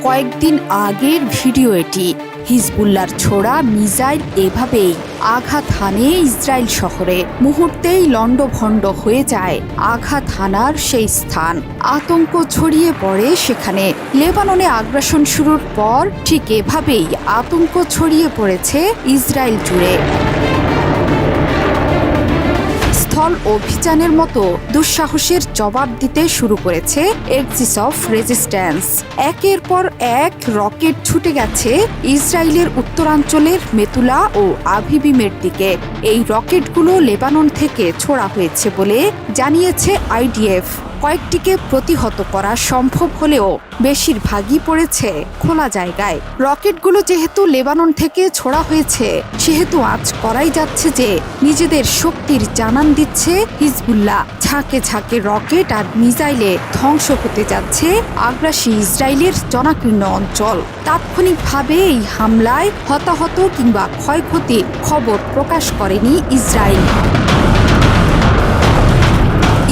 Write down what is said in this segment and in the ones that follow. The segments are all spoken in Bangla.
কয়েকদিন আগের ভিডিও এটি। হিজবুল্লাহর ছোড়া মিসাইল এভাবেই আঘাত হানে ইসরায়েল শহরে। মুহূর্তেই লণ্ডভণ্ড হয়ে যায় আঘাত হানার সেই স্থান। আতঙ্ক ছড়িয়ে পড়ে সেখানে। লেবাননে আগ্রাসন শুরুর পর ঠিক এভাবেই আতঙ্ক ছড়িয়ে পড়েছে ইসরায়েল জুড়ে। স্থল অভিযানের মতো দুঃসাহসের জবাব দিতে শুরু করেছে এক্সিস অফ রেজিস্ট্যান্স। একের পর এক রকেট ছুটে গেছে ইসরায়েলের উত্তরাঞ্চলের মেতুলা ও আভিবিমের দিকে। এই রকেটগুলো লেবানন থেকে ছোড়া হয়েছে বলে জানিয়েছে আইডিএফ। কয়েকটিকে প্রতিহত করা সম্ভব হলেও বেশিরভাগই পড়েছে খোলা জায়গায়। রকেটগুলো যেহেতু লেবানন থেকে ছোড়া হয়েছে, সেহেতু আজ করাই যাচ্ছে যে নিজেদের শক্তির জানান দিচ্ছে হিজবুল্লাহ। ঝাঁকে ঝাঁকে রকেট আর মিসাইলে ধ্বংস হতে যাচ্ছে আগ্রাসী ইসরায়েলের জনাকীর্ণ অঞ্চল। তাৎক্ষণিকভাবে এই হামলায় হতাহত কিংবা ক্ষয়ক্ষতির খবর প্রকাশ করেনি ইসরায়েল।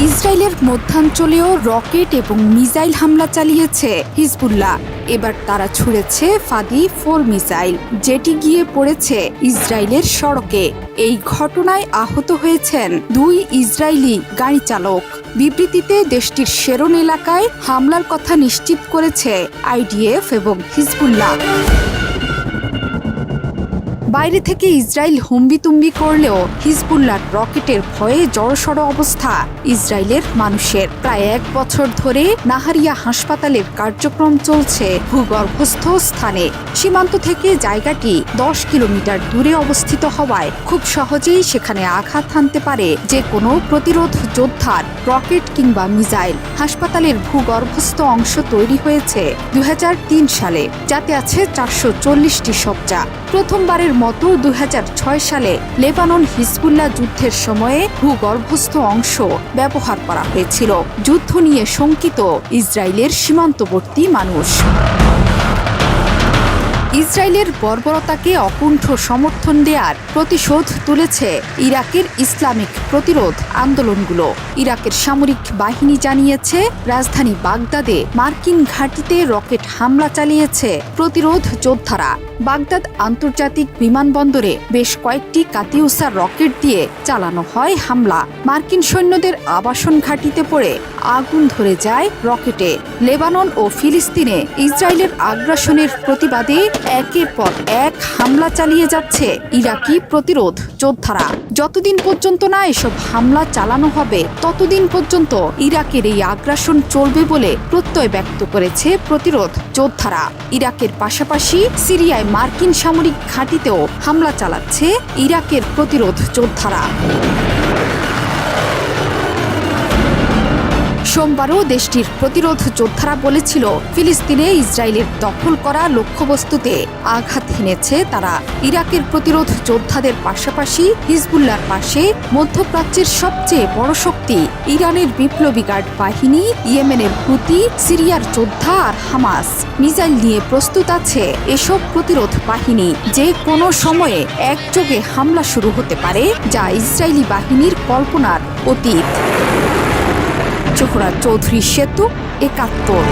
ইসরায়েলের মধ্যাঞ্চলেও রকেট এবং মিসাইল হামলা চালিয়েছে হিজবুল্লাহ। এবার তারা ছুড়েছে ফাদি-4 মিসাইল, যেটি গিয়ে পড়েছে ইসরায়েলের সড়কে। এই ঘটনায় আহত হয়েছেন 2 ইসরায়েলি গাড়ি চালক। বিবৃতিতে দেশটির শেরন এলাকায় হামলার কথা নিশ্চিত করেছে আইডিএফ এবং হিজবুল্লাহ। বাইরে থেকে ইসরায়েল হুম্বিতুম্বি করলেও হিজবুল্লাহর রকেটের ভয়ে জড়সড় অবস্থা ইসরায়েলের মানুষের। প্রায় 1 বছর ধরে নাহারিয়া হাসপাতালের কার্যক্রম চলছে ভূগর্ভস্থ স্থানে। সীমান্ত থেকে জায়গাটি 10 কিলোমিটার দূরে অবস্থিত হওয়ায় খুব সহজেই সেখানে আঘাত হানতে পারে যে কোনো প্রতিরোধ যোদ্ধার রকেট কিংবা মিসাইল। হাসপাতালের ভূগর্ভস্থ অংশ তৈরি হয়েছে 2003 সালে, যাতে আছে 440টি শয্যা। প্রথমবারের মতো 2006 সালে লেবানন হিজবুল্লাহ যুদ্ধের সময়ে ভূগর্ভস্থ অংশ ব্যবহার করা হয়েছিল। যুদ্ধ নিয়ে শঙ্কিত ইসরায়েলের সীমান্তবর্তী মানুষ। ইসরায়েলের বর্বরতাকে অকুণ্ঠ সমর্থন দেওয়ার প্রতিশোধ তুলেছে ইরাকের ইসলামিক প্রতিরোধ আন্দোলনগুলো। ইরাকের সামরিক বাহিনী জানিয়েছে, রাজধানী বাগদাদে মার্কিন ঘাঁটিতে রকেট হামলা চালিয়েছে প্রতিরোধ যোদ্ধারা। বাগদাদ আন্তর্জাতিক বিমানবন্দরে বেশ কয়েকটি কাতিউসা রকেট দিয়ে চালানো হয় হামলা। মার্কিন সৈন্যদের আবাসন ঘাঁটিতে পড়ে আগুন ধরে যায় রকেটে। লেবানন ও ফিলিস্তিনে ইসরায়েলের আগ্রাসনের প্রতিবাদে একের পর এক হামলা চালিয়ে যাচ্ছে ইরাকি প্রতিরোধ যোদ্ধারা। যতদিন পর্যন্ত না এসব হামলা চালানো হবে, ততদিন পর্যন্ত ইরাকের এই আগ্রাসন চলবে বলে প্রত্যয় ব্যক্ত করেছে প্রতিরোধ যোদ্ধারা। ইরাকের পাশাপাশি সিরিয়ায় মার্কিন সামরিক ঘাঁটিতেও হামলা চালাচ্ছে ইরাকের প্রতিরোধ যোদ্ধারা। সোমবারও দেশটির প্রতিরোধ যোদ্ধারা বলেছিল, ফিলিস্তিনে ইসরায়েলের দখল করা লক্ষ্যবস্তুতে আঘাত হেনেছে তারা। ইরাকের প্রতিরোধ যোদ্ধাদের পাশাপাশি হিজবুল্লাহর পাশে মধ্যপ্রাচ্যের সবচেয়ে বড় শক্তি ইরানের বিপ্লবী গার্ড বাহিনী, ইয়েমেনের হুতি, সিরিয়ার যোদ্ধা আর হামাস। মিসাইল নিয়ে প্রস্তুত আছে এসব প্রতিরোধ বাহিনী। যে কোনো সময়ে একযোগে হামলা শুরু হতে পারে, যা ইসরায়েলি বাহিনীর কল্পনার অতীত। জোহরা চৌধুরী সেতু, 71।